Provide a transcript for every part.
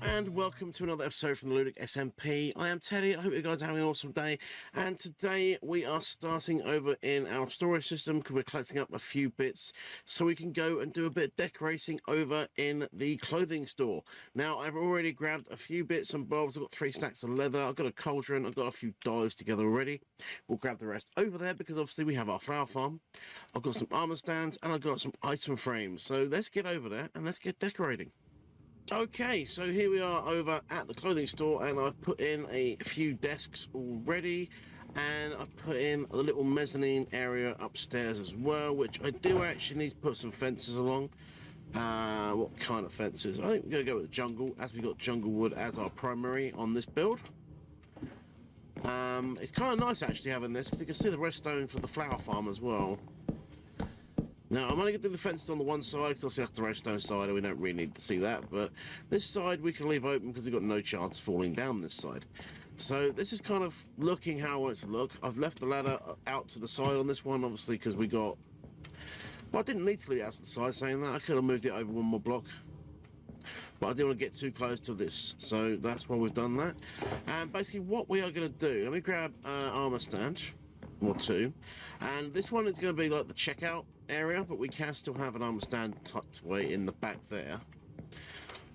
and welcome to another episode from the Ludic SMP. I am Teddy. I hope you guys are having an awesome day. And today we are starting over in our storage system because we're collecting up a few bits so we can go and do a bit of decorating over in the clothing store. Now, I've already grabbed a few bits and bobs. I've got 3 stacks of leather. I've got a cauldron. I've got a few dies together already. We'll grab the rest over there because obviously we have our flower farm. I've got some armor stands and I've got some item frames. So let's get over there and let's get decorating. Okay, so here we are over at the clothing store, and I've put in a few desks already, and I've put in a little mezzanine area upstairs as well, which I do actually need to put some fences along. What kind of fences? I think we're going to go with the jungle, as we've got jungle wood as our primary on this build. It's kind of nice actually having this, because you can see the redstone for the flower farm as well. Now, I'm only going to do the fences on the one side, because obviously that's the redstone side, and we don't really need to see that. But this side we can leave open, because we've got no chance of falling down this side. So this is kind of looking how I want it to look. I've left the ladder out to the side on this one, obviously, because we got... Well, I didn't need to leave it out to the side, saying that. I could have moved it over one more block. But I didn't want to get too close to this, so that's why we've done that. And basically what we are going to do... Let me grab an armor stand, or 2. And this one is going to be like the checkout area, but we can still have an armor stand tucked away in the back there.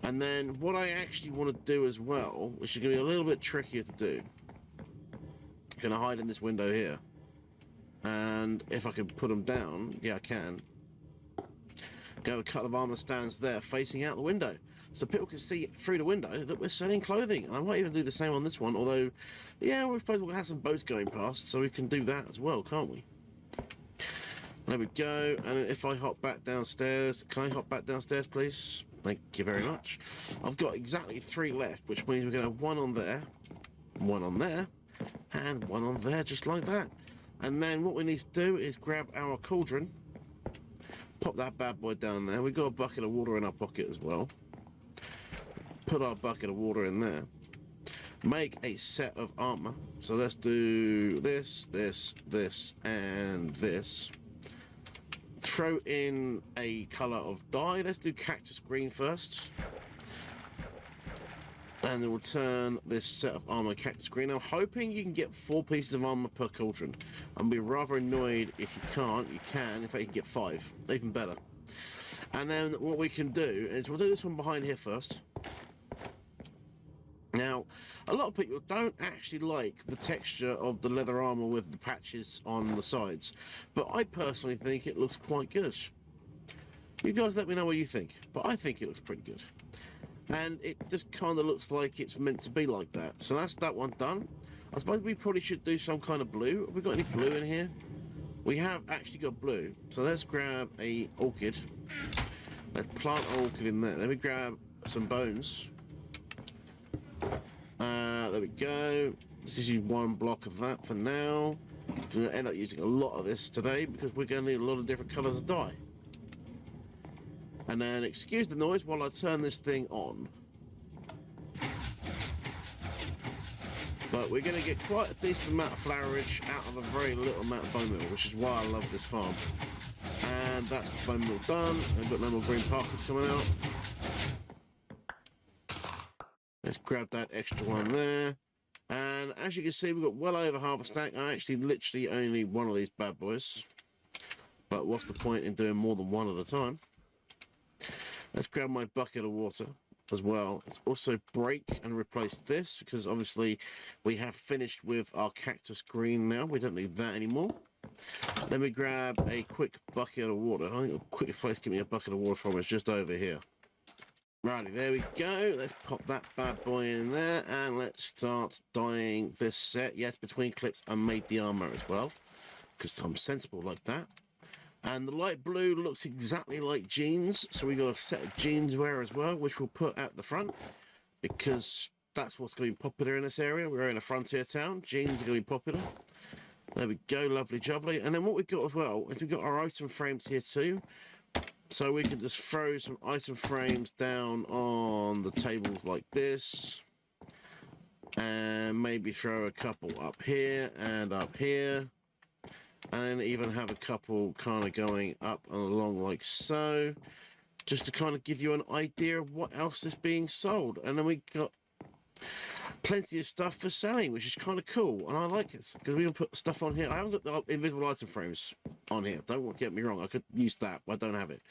And then what I actually want to do as well, which is going to be a little bit trickier to do, I'm going to hide in this window here. And if I can put them down, yeah, I can. Go a couple of armor stands there facing out the window, so people can see through the window that we're selling clothing. And I might even do the same on this one, although, yeah, we suppose we'll have some boats going past, so we can do that as well, can't we? There we go. And if I hop back downstairs, can I hop back downstairs, please? Thank you very much. I've got exactly 3 left, which means we're going to have 1 on there, 1 on there, and 1 on there, just like that. And then what we need to do is grab our cauldron, pop that bad boy down there. We've got a bucket of water in our pocket as well. Put our bucket of water in there. Make a set of armor. So let's do this, this, this, and this. Throw in a colour of dye. Let's do cactus green first. And then we'll turn this set of armor cactus green. I'm hoping you can get 4 pieces of armor per cauldron. I'll be rather annoyed if you can't. You can, if I can get 5. Even better. And then what we can do is we'll do this one behind here first. Now, a lot of people don't actually like the texture of the leather armor with the patches on the sides, but I personally think it looks quite good. You guys let me know what you think, but I think it looks pretty good. And it just kind of looks like it's meant to be like that. So that's that one done. I suppose we probably should do some kind of blue. Have we got any blue in here? We have actually got blue. So let's grab a orchid. Let's plant an orchid in there. Let me grab some bones. There we go. This is 1 block of that for now. I'm going to end up using a lot of this today because we're going to need a lot of different colours of dye. And then excuse the noise while I turn this thing on. But we're going to get quite a decent amount of flowerage out of a very little amount of bone meal, which is why I love this farm. And that's the bone meal done. I've got no more green parkers coming out. Let's grab that extra one there. And as you can see, we've got well over half a stack. I actually literally only need 1 of these bad boys. But what's the point in doing more than 1 at a time? Let's grab my bucket of water as well. Let's also break and replace this, because obviously we have finished with our cactus green now. We don't need that anymore. Let me grab a quick bucket of water. I think the quickest place to get me a bucket of water from is just over here. Righty, there we go. Let's pop that bad boy in there, and let's start dyeing this set. Yes, between clips I made the armor as well, because I'm sensible like that. And the light blue looks exactly like jeans, so we got a set of jeans wear as well, which we'll put at the front, because that's what's going to be popular in this area. We're in a frontier town. Jeans are going to be popular. There we go, lovely jubbly. And then what we've got as well is we've got our item frames here too. So we can just throw some item frames down on the tables like this. And maybe throw a couple up here and up here. And even have a couple kind of going up and along like so. just to kind of give you an idea of what else is being sold. And then we got plenty of stuff for selling, which is kind of cool, and I like it because we can put stuff on here. I haven't got the invisible item frames on here, don't get me wrong, I could use that, but I don't have it.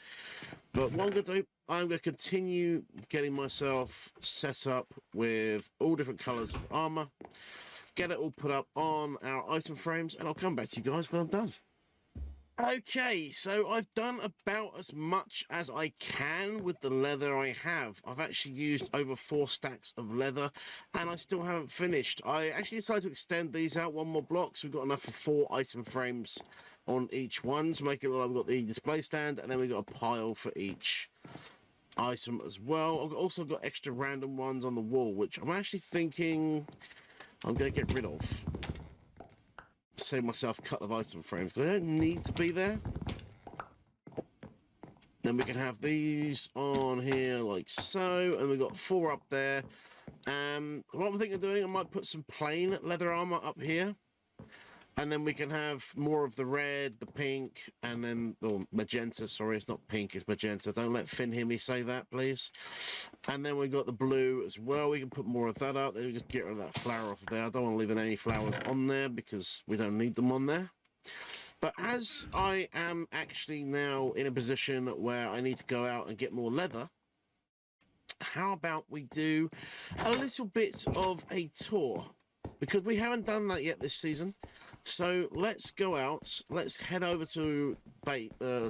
But what I'm going to do, I'm going to continue getting myself set up with all different colours of armour, get it all put up on our item frames, and I'll come back to you guys when I'm done. Okay, so I've done about as much as I can with the leather I have. I've actually used over 4 stacks of leather, and I still haven't finished. I actually decided to extend these out 1 more block, so we've got enough for 4 item frames on each one to make it look like we've got the display stand, and then we've got a pile for each item as well. I've also got extra random ones on the wall, which I'm actually thinking I'm going to get rid of. Save myself a couple of item frames because they don't need to be there. Then we can have these on here like so, and we've got 4 up there. What I'm thinking of doing, I might put some plain leather armor up here, and then we can have more of the red, the pink, and then magenta. Sorry, it's not pink, it's magenta. Don't let Finn hear me say that, please. And then we've got the blue as well. We can put more of that up. Then we just get rid of that flower off there. I don't want to leave any flowers on there because we don't need them on there. But as I am actually now in a position where I need to go out and get more leather, how about we do a little bit of a tour? Because we haven't done that yet this season. So let's go out, let's head over to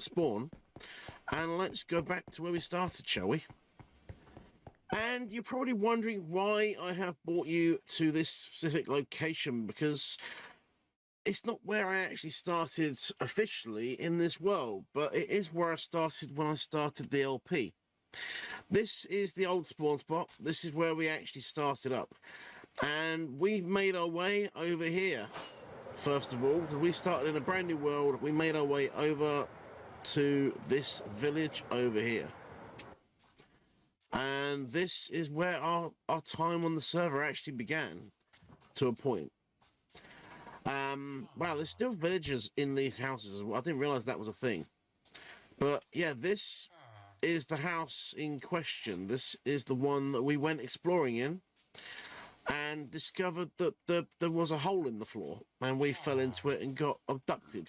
spawn, and let's go back to where we started, shall we? And you're probably wondering why I have brought you to this specific location, because it's not where I actually started officially in this world, but it is where I started when I started the LP. This is the old spawn spot. This is where we actually started up. And we made our way over here. First of all, because we started in a brand new world, we made our way over to this village over here. And this is where our time on the server actually began, to a point. Wow, there's still villagers in these houses as well. I didn't realise that was a thing. But yeah, this is the house in question. This is the one that we went exploring in, and discovered that there was a hole in the floor, and we fell into it and got abducted.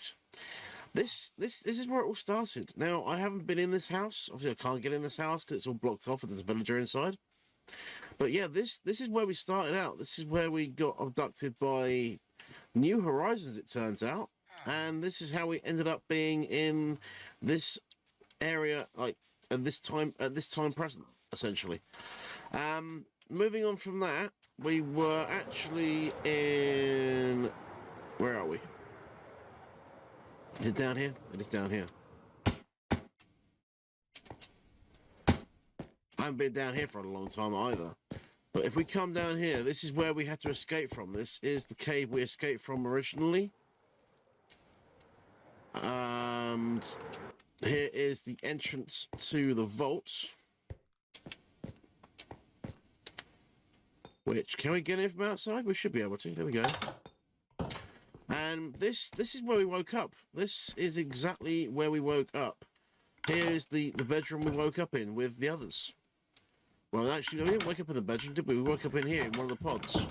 This is where it all started. Now, I haven't been in this house. Obviously, I can't get in this house because it's all blocked off and there's a villager inside. But yeah, this is where we started out. This is where we got abducted by New Horizons, it turns out. And this is how we ended up being in this area, like at this time present, essentially. Moving on from that, we were actually in... Where are we? Is it down here? It is down here. I haven't been down here for a long time either. But if we come down here, this is where we had to escape from. This is the cave we escaped from originally. Here is the entrance to the vault. Which, can we get in from outside? We should be able to. There we go. And this is where we woke up. This is exactly where we woke up. Here's the bedroom we woke up in with the others. Well, actually, we didn't wake up in the bedroom, did we? We woke up in here in one of the pods.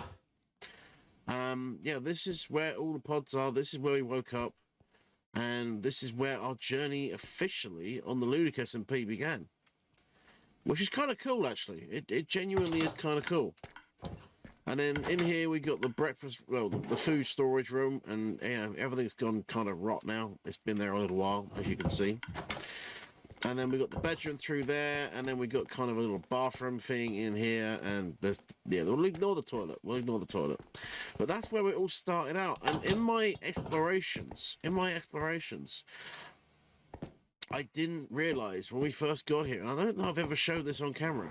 Yeah, this is where all the pods are. This is where we woke up. And this is where our journey officially on the Ludic SMP began. Which is kind of cool, actually. It genuinely is kind of cool. And then in here we got the breakfast, well, the food storage room, and yeah, everything's gone kind of rot now. It's been there a little while, as you can see. And then we got the bedroom through there, and then we got kind of a little bathroom thing in here, and there's, yeah, we'll ignore the toilet. We'll ignore the toilet. But that's where we all started out. And in my explorations, I didn't realise when we first got here, and I don't know if I've ever showed this on camera,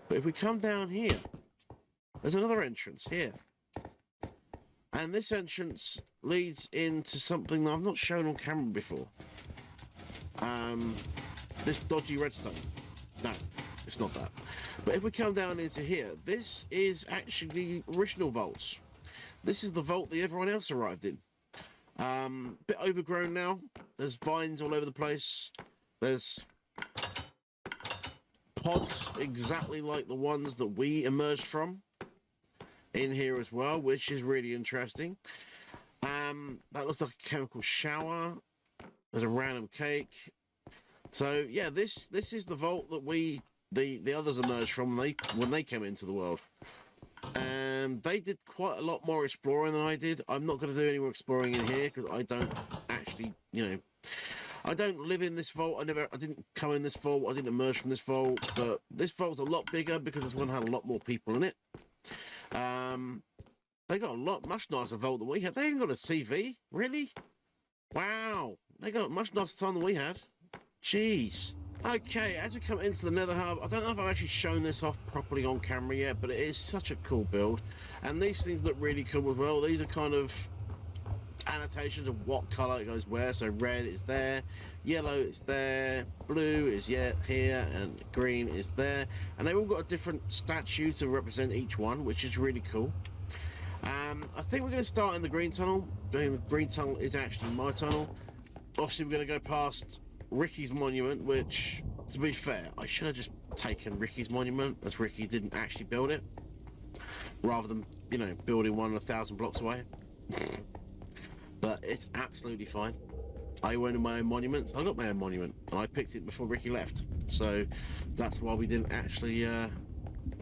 but if we come down here, there's another entrance here. And this entrance leads into something that I've not shown on camera before. This dodgy redstone. No, it's not that. But if we come down into here, this is actually original vaults. This is the vault that everyone else arrived in. Bit overgrown now. There's vines all over the place. There's pods exactly like the ones that we emerged from in here as well, which is really interesting. That looks like a chemical shower. There's a random cake. So yeah, this is the vault that the others emerged from when they came into the world. They did quite a lot more exploring than I did. I'm not going to do any more exploring in here because I don't actually, I don't live in this vault. I didn't come in this vault. I didn't emerge from this vault. But this vault's a lot bigger because this one had a lot more people in it. They got a much nicer vault than we had. They even got a TV, really? Wow, they got a much nicer time than we had. Jeez. Okay, as we come into the Nether Hub, I don't know if I've actually shown this off properly on camera yet, but it is such a cool build. And these things look really cool as well. These are kind of annotations of what colour it goes where. So red is there, yellow is there, blue is here, and green is there. And they've all got a different statue to represent each one, which is really cool. I think we're going to start in the green tunnel. The green tunnel is actually my tunnel. Obviously, we're going to go past Ricky's monument, which, to be fair, I should have just taken Ricky's monument, as Ricky didn't actually build it, rather than, building one 1,000 blocks away. But it's absolutely fine. I wanted my own monument. I got my own monument, and I picked it before Ricky left. So that's why we didn't actually.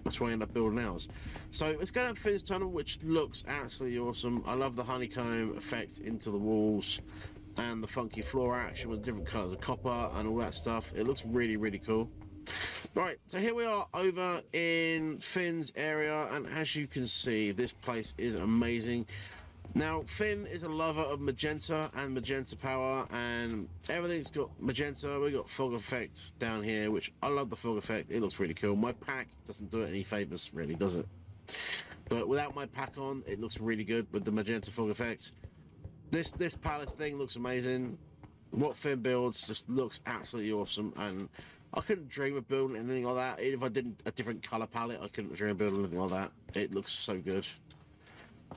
That's why I ended up building ours. So let's go down Finn's tunnel, which looks absolutely awesome. I love the honeycomb effect into the walls and the funky floor action with different colours of copper and all that stuff. It looks really, really cool. Right, so here we are over in Finn's area, and as you can see, this place is amazing. Now, Finn is a lover of magenta and magenta power, and everything's got magenta. We've got fog effect down here, which I love the fog effect. It looks really cool. My pack doesn't do it any favours, really, does it? But without my pack on, it looks really good with the magenta fog effect. This palace thing looks amazing. What Finn builds just looks absolutely awesome, and I couldn't dream of building anything like that. If I didn't a different colour palette, I couldn't dream of building anything like that. It looks so good.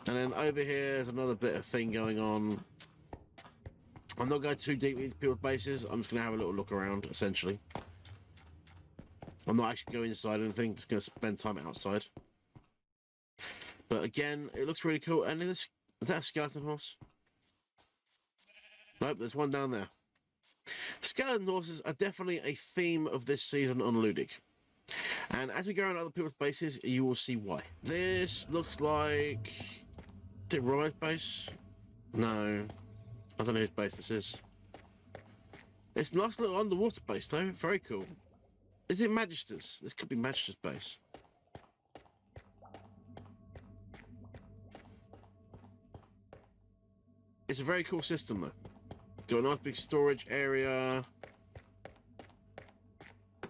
And then over here is another bit of thing going on. I'm not going too deep into people's bases. I'm just going to have a little look around, essentially. I'm not actually going inside anything. Just going to spend time outside. But again, it looks really cool. And is that a skeleton horse? Nope, there's one down there. Skeleton horses are definitely a theme of this season on Ludic. And as we go around other people's bases, you will see why. This looks like... Is it Roy's base? No. I don't know whose base this is. It's a nice little underwater base, though. Very cool. Is it Magister's? This could be Magister's base. It's a very cool system, though. Got a nice big storage area.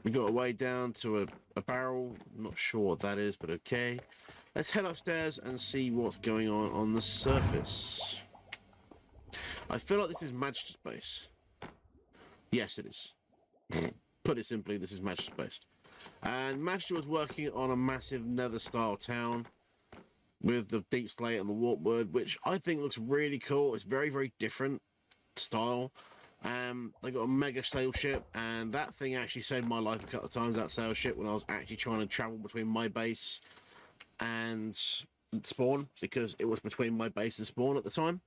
We got a way down to a barrel. I'm not sure what that is, but okay. Let's head upstairs and see what's going on the surface. I feel like this is Magister's base. Yes, it is. Put it simply, this is Magister's base. And Magister was working on a massive nether-style town with the deep slate and the warpwood, which I think looks really cool. It's very, very different style. They got a mega sail ship, and that thing actually saved my life a couple of times, that sail ship, when I was actually trying to travel between my base and spawn, because it was between my base and spawn at the time.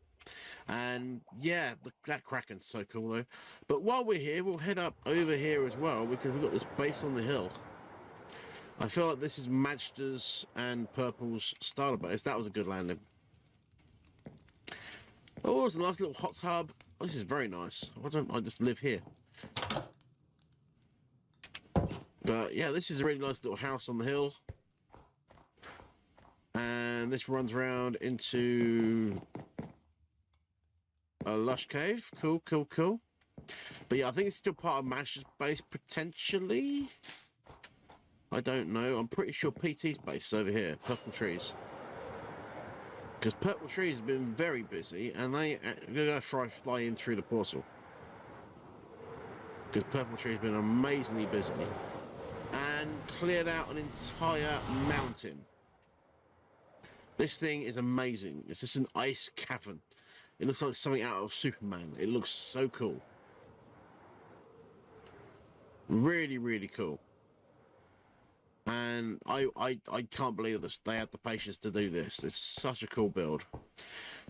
And yeah, that Kraken's so cool though. But while we're here, we'll head up over here as well, because we've got this base on the hill. I feel like this is Magister's and Purple's starter base. That was a good landing. Oh, it's a nice little hot tub. Oh, this is very nice. Why don't I just live here? But yeah, this is a really nice little house on the hill. And this runs around into a lush cave. Cool, cool, cool. But yeah, I think it's still part of Magister's base, potentially. I don't know. I'm pretty sure PT's base is over here. Purple Trees. Because Purple Trees have been very busy, and they're going to fly in through the portal. Because Purple Trees have been amazingly busy. And cleared out an entire mountain. This thing is amazing. It's just an ice cavern. It looks like something out of Superman. It looks so cool. Really, really cool. And I can't believe this. They had the patience to do this. It's such a cool build.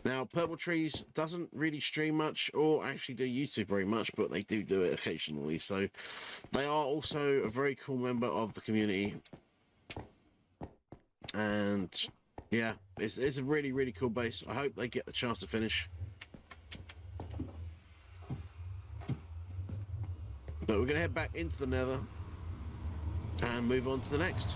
Now, Purple Trees doesn't really stream much or actually do YouTube very much, but they do it occasionally. So they are also a very cool member of the community. And yeah, it's a really, really cool base. I hope they get the chance to finish. But we're going to head back into the Nether and move on to the next.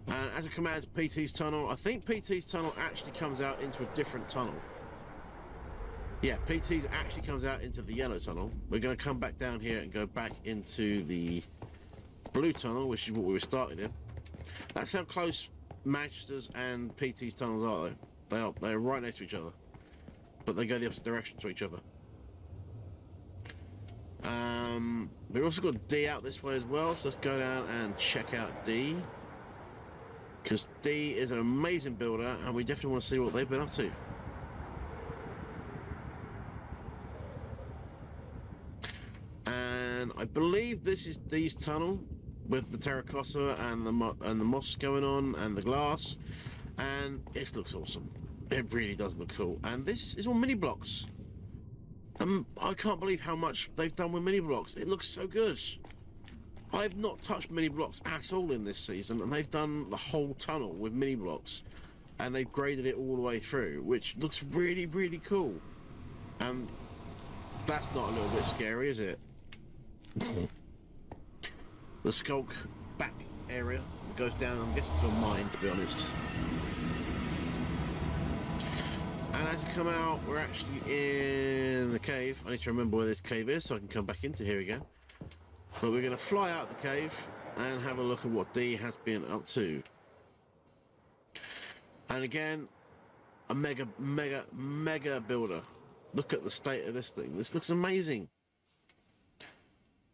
And as we come out of PT's tunnel, I think PT's tunnel actually comes out into a different tunnel. Yeah, PT's actually comes out into the yellow tunnel. We're going to come back down here and go back into the blue tunnel, which is what we were starting in. That's how close Manchester's and PT's tunnels are, though. They're right next to each other, but they go the opposite direction to each other. We've also got D out this way as well, so let's go down and check out D, because D is an amazing builder and we definitely want to see what they've been up to. And I believe this is D's tunnel with the terracotta and the moss going on and the glass, and it looks awesome. It really does look cool. And this is all mini blocks. I can't believe how much they've done with mini blocks. It looks so good. I've not touched mini blocks at all in this season, and they've done the whole tunnel with mini blocks, and they've graded it all the way through, which looks really, really cool. And that's not a little bit scary, is it? The Skulk back area goes down, I'm guessing, to a mine, to be honest. And as you come out, we're actually in the cave. I need to remember where this cave is so I can come back into here again. But we're going to fly out the cave and have a look at what D has been up to. And again, a mega builder. Look at the state of this thing. This looks amazing.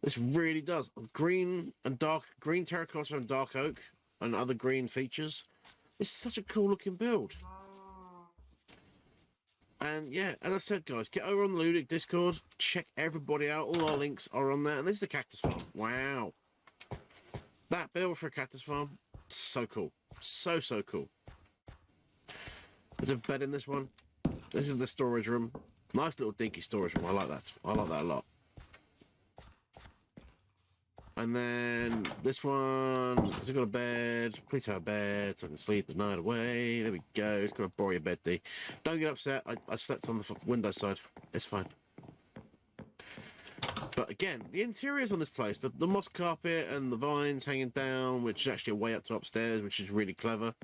This really does. Green terracotta and dark oak and other green features. It's such a cool looking build. And yeah, as I said, guys, get over on the Ludic Discord, check everybody out. All our links are on there. And this is the cactus farm. Wow. That build for a cactus farm, so cool. So cool. There's a bed in this one. This is the storage room. Nice little dinky storage room. I like that. I like that a lot. And then this one, has it got a bed? Please have a bed so I can sleep the night away. There we go. It's going to borrow your bed, D. Don't get upset. I slept on the window side. It's fine. But again, the interiors on this place, the moss carpet and the vines hanging down, which is actually way up to upstairs, which is really clever.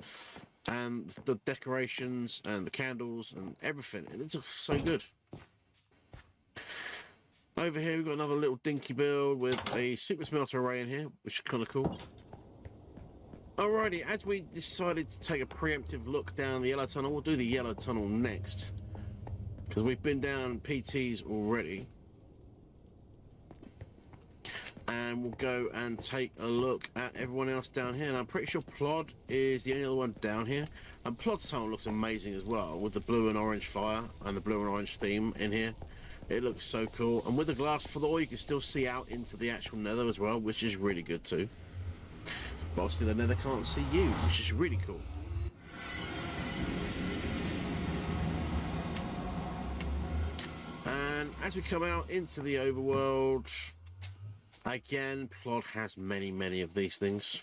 And the decorations and the candles and everything. It's just so good. Over here we've got another little dinky build with a super smelter array in here, which is kind of cool. Alrighty, as we decided to take a preemptive look down the yellow tunnel, we'll do the yellow tunnel next. Because we've been down PTs already. And we'll go and take a look at everyone else down here. And I'm pretty sure Plod is the only other one down here. And Plod's tunnel looks amazing as well, with the blue and orange fire and the blue and orange theme in here. It looks so cool, and with the glass floor you can still see out into the actual nether as well, which is really good too. But obviously the nether can't see you, which is really cool. And as we come out into the overworld, again, Plod has many of these things.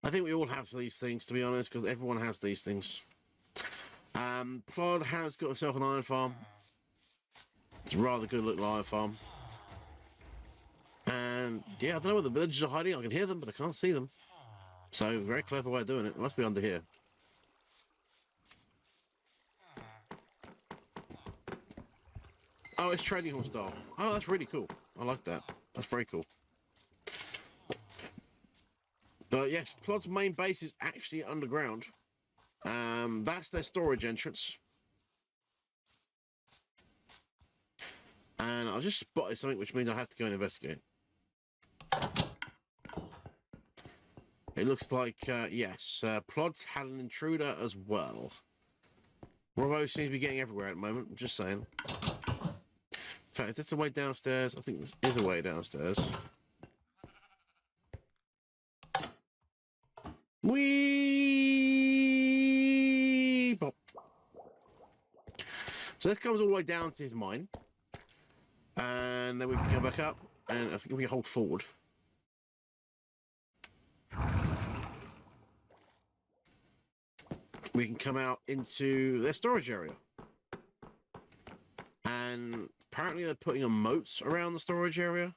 I think we all have these things, to be honest, because everyone has these things. Plod has got himself an iron farm. It's a rather good looking iron farm. And yeah, I don't know where the villagers are hiding. I can hear them, but I can't see them. So, very clever way of doing it. It must be under here. Oh, it's trading hall style. Oh, that's really cool. I like that. That's very cool. But yes, Plod's main base is actually underground. That's their storage entrance. And I just spotted something, which means I have to go and investigate. It looks like, yes, Plod's had an intruder as well. Robbo seems to be getting everywhere at the moment, I'm just saying. fact, is this a way downstairs? I think this is a way downstairs. Whee! Bop. So this comes all the way down to his mine. And then we can come back up, and I think we can hold forward. We can come out into their storage area. And apparently they're putting a moat around the storage area.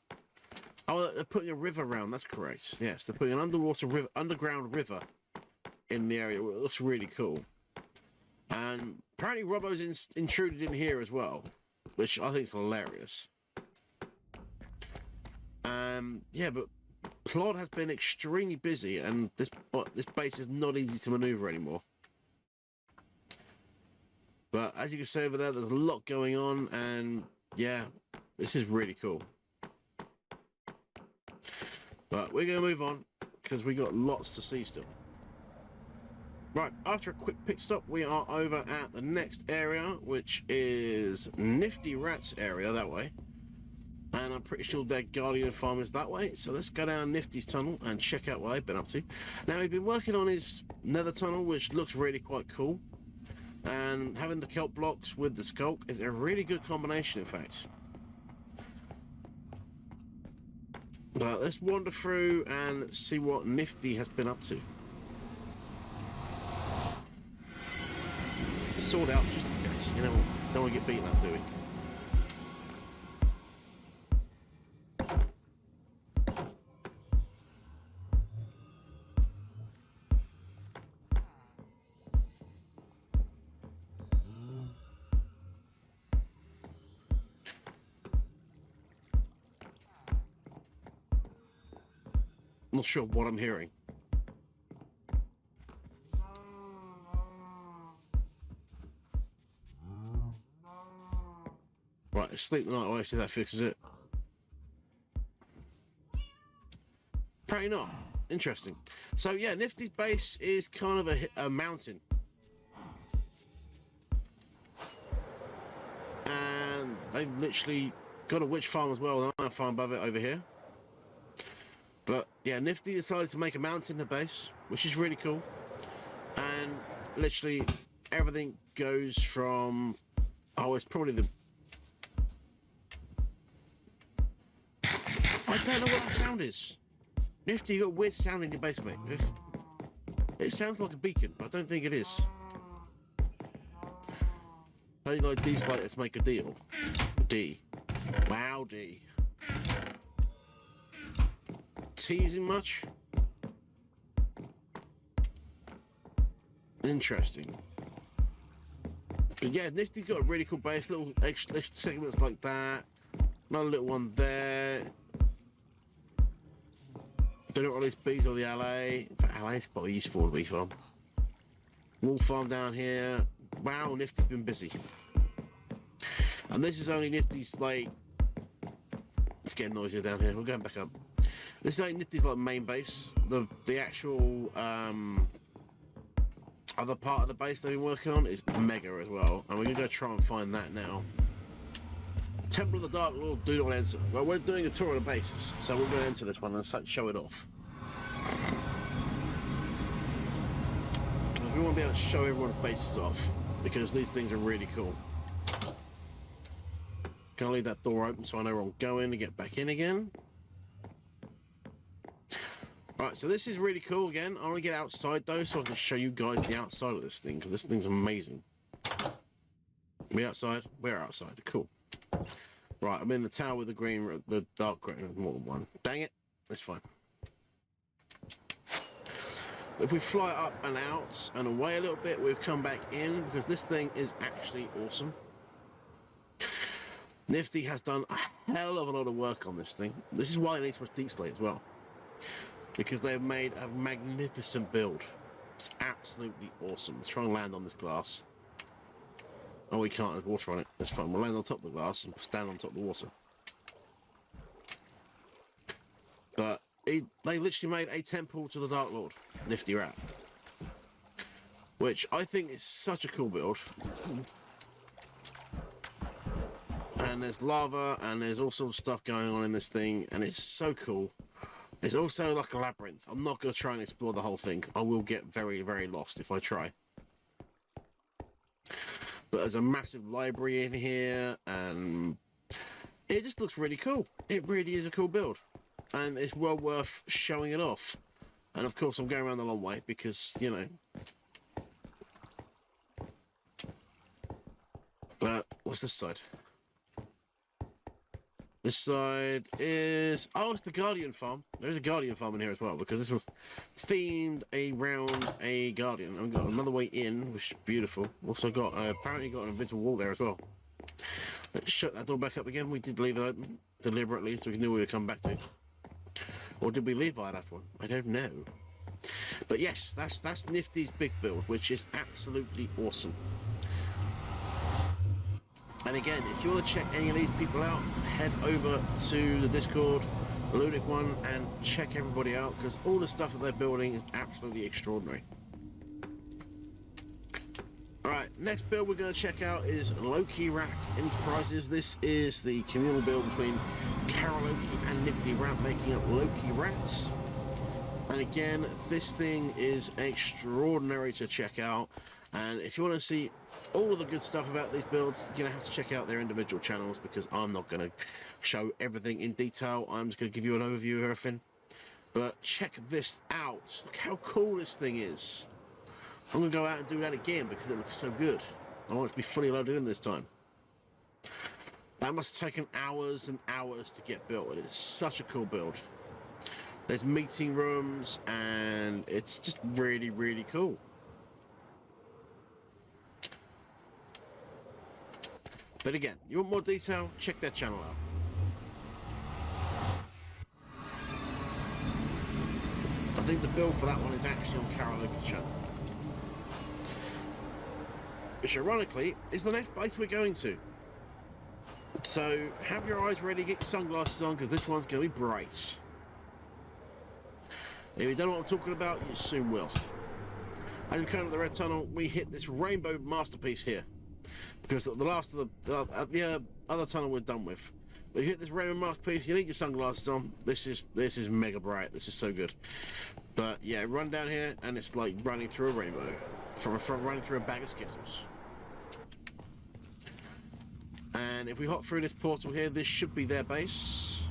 Oh, they're putting a river around, that's correct. Yes, they're putting an underground river in the area. It looks really cool. And apparently Robbo's intruded in here as well, which I think is hilarious. Yeah, but Plod has been extremely busy, and this base is not easy to maneuver anymore. But as you can see over there, there's a lot going on, and yeah, this is really cool. But we're going to move on, because we got lots to see still. Right, after a quick pit stop, we are over at the next area, which is Nifty Rat's area, that way. And I'm pretty sure their Guardian farm is that way. So let's go down Nifty's tunnel and check out what they've been up to. Now, he's been working on his nether tunnel, which looks really quite cool. And having the kelp blocks with the sculk is a really good combination, in fact. But let's wander through and see what Nifty has been up to. Sword out just in case, you know, don't want to get beaten up, do we? Not sure what I'm hearing. Right, sleep the night away, see if that fixes it. Apparently not. Interesting. So yeah, Nifty's base is kind of a mountain. And they've literally got a witch farm as well, another farm above it over here. But yeah, Nifty decided to make a mountain the base, which is really cool. And literally everything goes from, oh, it's probably the, I don't know what that sound is. Nifty, you got a weird sound in your base, mate. It sounds like a beacon, but I don't think it is. How do you like D's like let's make a deal? D. Wow, D. Teasing much? Interesting. But yeah, Nifty's got a really cool base, little extra segments like that. Another little one there. Don't know what these bees or the LA. In fact, LA is quite useful bee farm. Wool farm down here. Wow, Nifty's been busy. And this is only Nifty's, like, it's getting noisier down here. We're going back up. This is like Nifty's like main base. The actual other part of the base they've been working on is mega as well, and we're gonna go try and find that now. Temple of the Dark Lord, do not enter. Well, we're doing a tour of the bases, so we're going to enter this one and show it off. We want to be able to show everyone's bases off because these things are really cool. Can I leave that door open so I know where I'm going to get back in again? Right, so this is really cool again. I want to get outside though so I can show you guys the outside of this thing because this thing's amazing. We outside? We're outside. Cool. Right, I'm in the tower with the dark green, more than one. Dang it, it's fine. If we fly up and out and away a little bit, we'll come back in because this thing is actually awesome. Nifty has done a hell of a lot of work on this thing. This is why it needs so much deep slate as well. Because they've made a magnificent build. It's absolutely awesome. Let's try and land on this glass. Oh, we can't. There's water on it. That's fine. We'll land on top of the glass and stand on top of the water. But they literally made a temple to the Dark Lord, Nifty Rat. Which I think is such a cool build. and there's lava, and there's all sorts of stuff going on in this thing, and it's so cool. It's also like a labyrinth. I'm not going to try and explore the whole thing. I will get very, very lost if I try. But there's a massive library in here, and it just looks really cool. It really is a cool build, and it's well worth showing it off. And of course, I'm going around the long way because, you know. But what's this side? This side is... Oh, it's the Guardian Farm. There's a Guardian Farm in here as well, because this was themed around a Guardian. And we've got another way in, which is beautiful. Also got, apparently got an invisible wall there as well. Let's shut that door back up again. We did leave it open deliberately, so we knew we would come back to. Or did we leave via that one? I don't know. But yes, that's Nifty's big build, which is absolutely awesome. And again, if you want to check any of these people out, head over to the Discord, the Ludic one, and check everybody out, because all the stuff that they're building is absolutely extraordinary. Alright, next build we're going to check out is Loki Rat Enterprises. This is the communal build between Karaoke and Nifty Rat, making up Loki Rat. And again, this thing is extraordinary to check out. And if you want to see all of the good stuff about these builds, you're going to have to check out their individual channels, because I'm not going to show everything in detail. I'm just going to give you an overview of everything. But check this out. Look how cool this thing is. I'm going to go out and do that again because it looks so good. I want it to be fully loaded in this time. That must have taken hours and hours to get built. It is such a cool build. There's meeting rooms, and it's just really, really cool. But again, you want more detail, check their channel out. I think the build for that one is actually on Karaoke's channel. Which ironically is the next base we're going to. So have your eyes ready, get your sunglasses on, because this one's going to be bright. If you don't know what I'm talking about, you soon will. As we come to the red tunnel, we hit this rainbow masterpiece here. Because the last of the other tunnel we're done with. But if you hit this rainbow masterpiece, you need your sunglasses on. This is mega bright. This is so good. But yeah, run down here and it's like running through a rainbow. From running through a bag of Skittles. And if we hop through this portal here, this should be their base.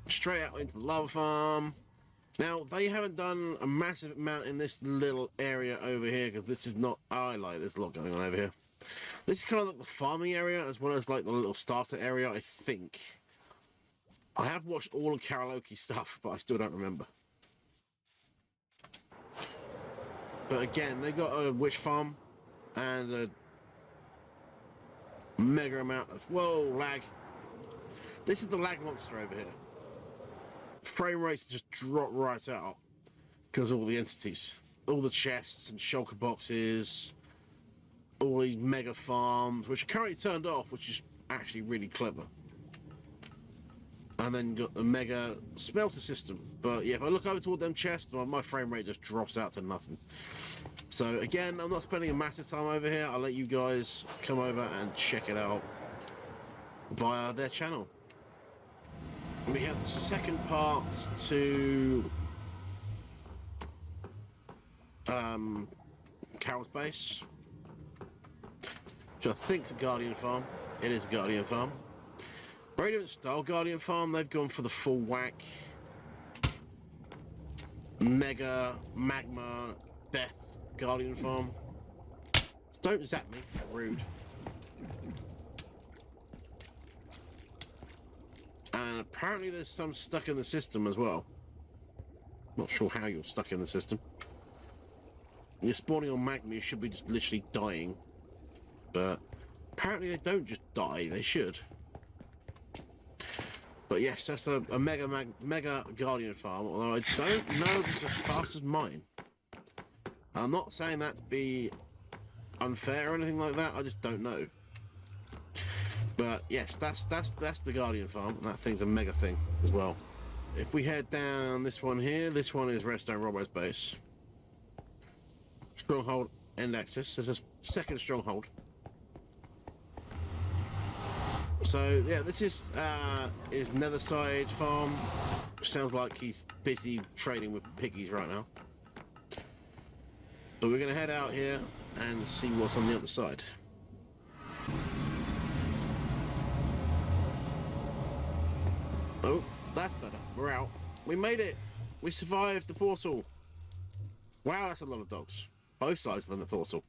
Straight out into the lava farm. Now, they haven't done a massive amount in this little area over here, because this is not... Oh, I like there's a lot going on over here. This is kind of like the farming area, as well as like the little starter area, I think. I have watched all of Karaoke stuff, but I still don't remember. But again, they got a witch farm, and a mega amount of... Whoa, lag. This is the lag monster over here. Frame rates just drop right out because of all the entities, all the chests and shulker boxes, all these mega farms, which are currently turned off, which is actually really clever. And then got the mega smelter system. But yeah, if I look over toward them chests, my frame rate just drops out to nothing. So again, I'm not spending a massive time over here. I'll let you guys come over and check it out via their channel. We have the second part to Carol's base, which I think is a Guardian farm. It is a Guardian farm. Very different style Guardian farm. They've gone for the full whack, mega magma death Guardian farm. Don't zap me, rude. And apparently there's some stuck in the system as well. Not sure how you're stuck in the system. When you're spawning on magma, you should be just literally dying. But apparently they don't just die, they should. But yes, that's a mega Guardian farm, although I don't know if it's as fast as mine. I'm not saying that to be unfair or anything like that, I just don't know. But yes, that's the Guardian farm, and that thing's a mega thing as well. If we head down this one here, this one is Redstone Robo's base. Stronghold end access. There's a second stronghold. So yeah, this is Nether side farm. Sounds like he's busy trading with piggies right now. So we're gonna head out here and see what's on the other side. Oh, that's better. We're out. We made it. We survived the portal. Wow, that's a lot of dogs. Both sides of the portal.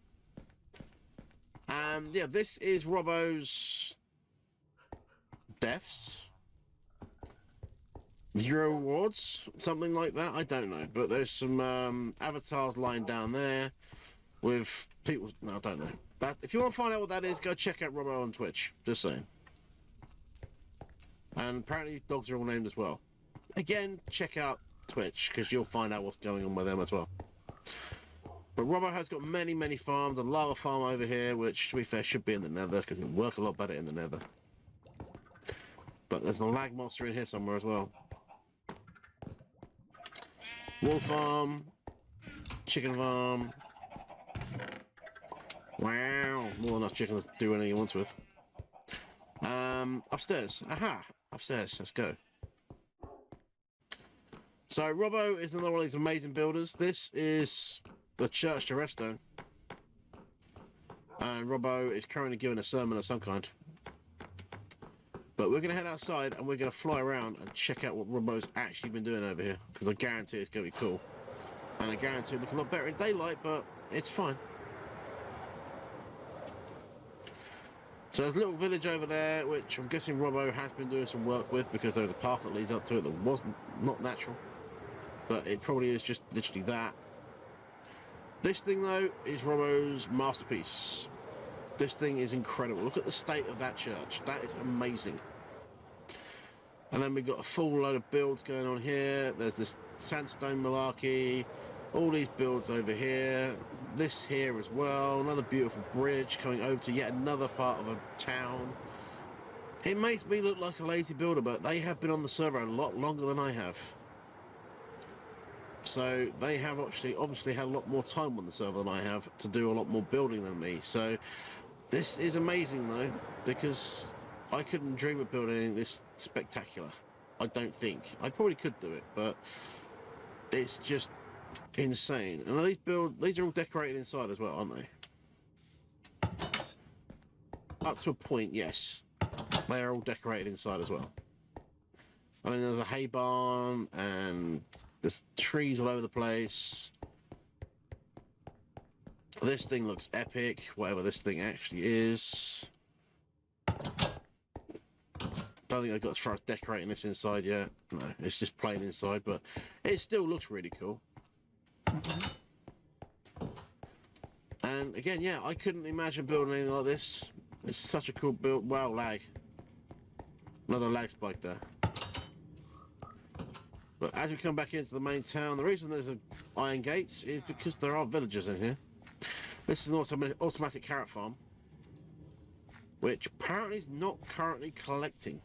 And yeah, this is Robbo's deaths. 0 rewards, something like that. I don't know, but there's some avatars lying down there with people. No, I don't know. But if you want to find out what that is, go check out Robbo on Twitch. Just saying. And apparently dogs are all named as well. Again, check out Twitch because you'll find out what's going on with them as well. But Robbo has got many farms. A lava farm over here, which to be fair should be in the Nether because it work a lot better in the Nether. But there's a lag monster in here somewhere as well. Wool farm, chicken farm. Wow, more than enough chicken to do anything you want with. Upstairs. Aha, upstairs. Let's go. So Robbo is another one of these amazing builders. This is the church to Redstone, and Robbo is currently giving a sermon of some kind. But we're going to head outside and we're going to fly around and check out what Robbo's actually been doing over here, because I guarantee it's going to be cool. And I guarantee it'll look a lot better in daylight, but it's fine. So there's a little village over there, which I'm guessing Robbo has been doing some work with, because there's a path that leads up to it that was not natural. But it probably is just literally that. This thing, though, is Robbo's masterpiece. This thing is incredible. Look at the state of that church. That is amazing. And then we've got a full load of builds going on here. There's this sandstone malarkey. All these builds over here. This here as well. Another beautiful bridge coming over to yet another part of a town. It makes me look like a lazy builder, but they have been on the server a lot longer than I have. So they have obviously had a lot more time on the server than I have to do a lot more building than me. So this is amazing though, because I couldn't dream of building anything this spectacular. I don't think. I probably could do it, but it's just insane. And these are all decorated inside as well, aren't they? Up to a point, yes. They are all decorated inside as well. I mean, there's a hay barn and there's trees all over the place. This thing looks epic, whatever this thing actually is. Don't think I got as far as decorating this inside yet. No, it's just plain inside, but it still looks really cool. And again, yeah, I couldn't imagine building anything like this. It's such a cool build. Wow, lag. Another lag spike there. But as we come back into the main town, the reason there's iron gates is because there are villagers in here. This is an automatic carrot farm, which apparently is not currently collecting.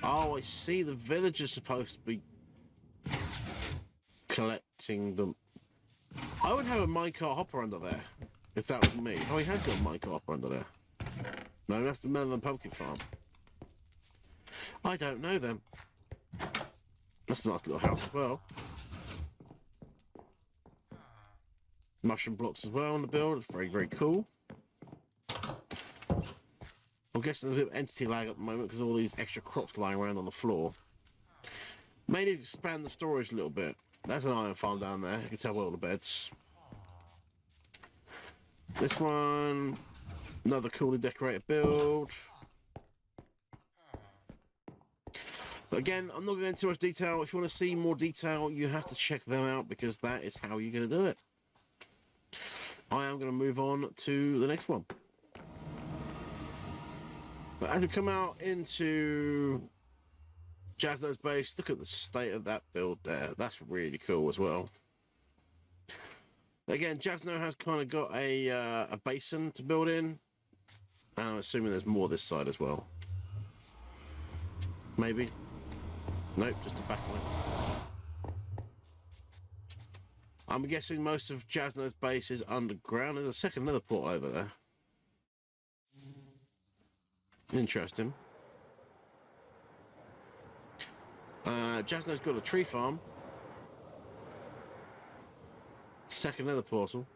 Oh, I see. The villagers supposed to be collecting them. I would have a minecart hopper under there if that was me. Oh, he has got a minecart hopper under there. No, that's the melon and pumpkin farm. I don't know them. That's a nice little house as well. Mushroom blocks as well on the build. It's very cool. I'm guessing there's a bit of entity lag at the moment because of all these extra crops lying around on the floor. Maybe expand the storage a little bit. There's an iron farm down there. You can tell by all the beds. This one, another coolly decorated build. But again, I'm not going into too much detail. If you want to see more detail, you have to check them out because that is how you're going to do it. I am going to move on to the next one. But as we come out into Jasno's base, look at the state of that build there. That's really cool as well. Again, Jasno has kind of got a basin to build in. And I'm assuming there's more this side as well. Maybe. Nope, just a back way. I'm guessing most of Jasno's base is underground. There's a second nether portal over there. Interesting. Jasno's got a tree farm. Second nether portal.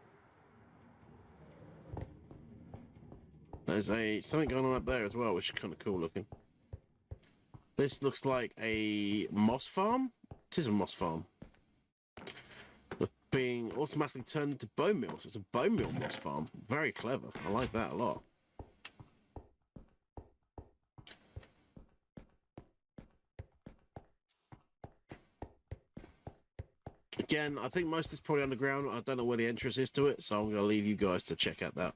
There's something going on up there as well, which is kind of cool looking. This looks like a moss farm. It is a moss farm. But being automatically turned into bone meal. So it's a bone meal moss farm. Very clever. I like that a lot. Again, I think most of it's probably underground. I don't know where the entrance is to it, so I'm going to leave you guys to check out that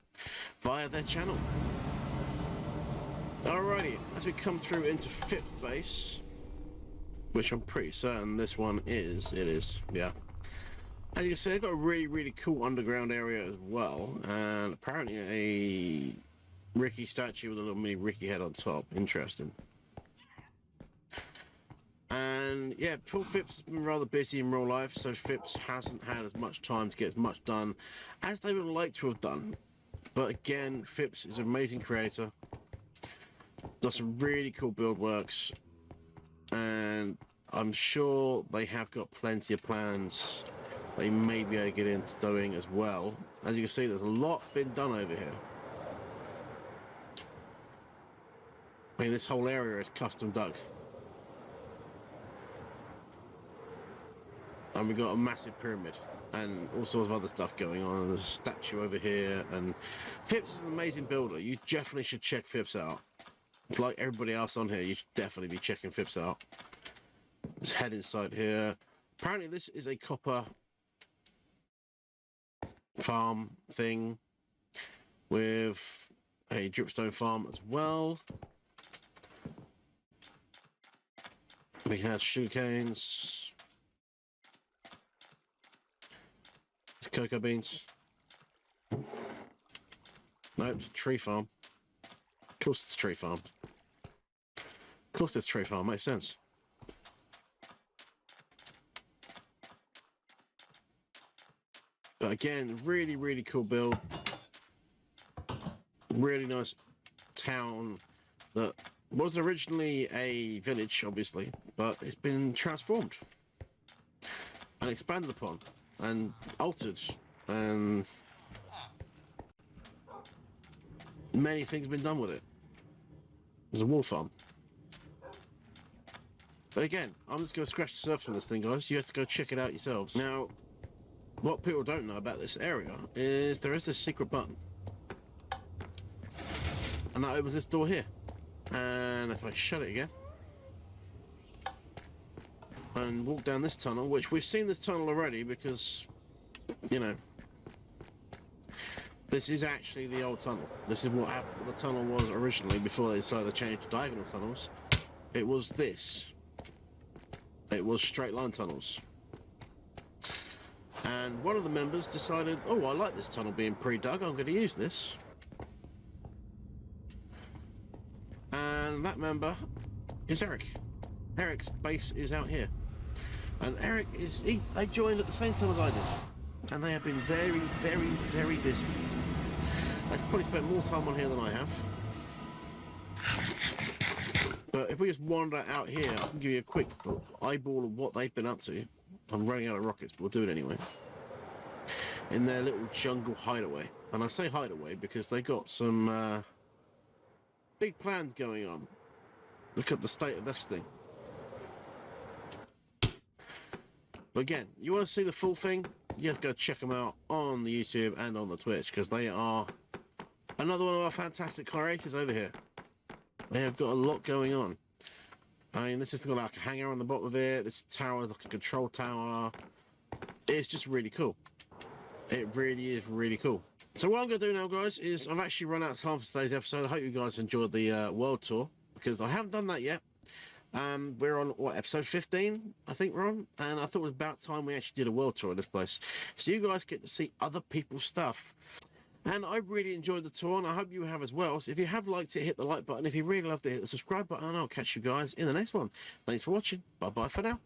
via their channel. Alrighty, as we come through into Phip's base, which I'm pretty certain this one is, it is, yeah. As you can see, they've got a really cool underground area as well, and apparently a Ricky statue with a little mini Ricky head on top. Interesting. And yeah, poor Phipps has been rather busy in real life, so Phipps hasn't had as much time to get as much done as they would like to have done. But again, Phipps is an amazing creator, does some really cool build works, and I'm sure they have got plenty of plans they may be able to get into doing as well. As you can see, there's a lot been done over here. I mean, this whole area is custom dug. And we've got a massive pyramid and all sorts of other stuff going on. There's a statue over here, and Phipps is an amazing builder. You definitely should check Phipps out. Like everybody else on here, you should definitely be checking Phipps out. Let's head inside here. Apparently this is a copper farm thing with a dripstone farm as well. We have sugarcanes. It's cocoa beans. Nope, it's a tree farm. Of course it's a tree farm. Of course it's a tree farm, makes sense. But again, really cool build. Really nice town that was originally a village, obviously, but it's been transformed and expanded upon and altered, and many things have been done with it. There's a wool farm. But again, I'm just going to scratch the surface on this thing, guys. You have to go check it out yourselves. Now, what people don't know about this area is there is this secret button. And that opens this door here. And if I shut it again, and walk down this tunnel, which we've seen this tunnel already because, you know, this is actually the old tunnel. This is what the tunnel was originally before they decided to change to diagonal tunnels. It was this. It was straight line tunnels. And one of the members decided, oh, I like this tunnel being pre-dug, I'm going to use this. And that member is Eric. Eric's base is out here. And Eric they joined at the same time as I did. And they have been very busy. They've probably spent more time on here than I have. But if we just wander out here, I can give you a quick eyeball of what they've been up to. I'm running out of rockets, but we'll do it anyway. In their little jungle hideaway. And I say hideaway because they got some big plans going on. Look at the state of this thing. But again, you want to see the full thing, you have to go check them out on the YouTube and on the Twitch, because they are another one of our fantastic creators over here. They have got a lot going on. I mean, this has got like a hangar on the bottom of it. This tower is like a control tower. It's just really cool. It really is really cool. So what I'm going to do now, guys, is I've actually run out of time for today's episode. I hope you guys enjoyed the world tour, because I haven't done that yet. We're on, what, episode 15, I think we're on, and I thought it was about time we actually did a world tour of this place, so you guys get to see other people's stuff. And I really enjoyed the tour, and I hope you have as well. So if you have liked it, hit the like button. If you really loved it, hit the subscribe button, and I'll catch you guys in the next one. Thanks for watching. Bye-bye for now.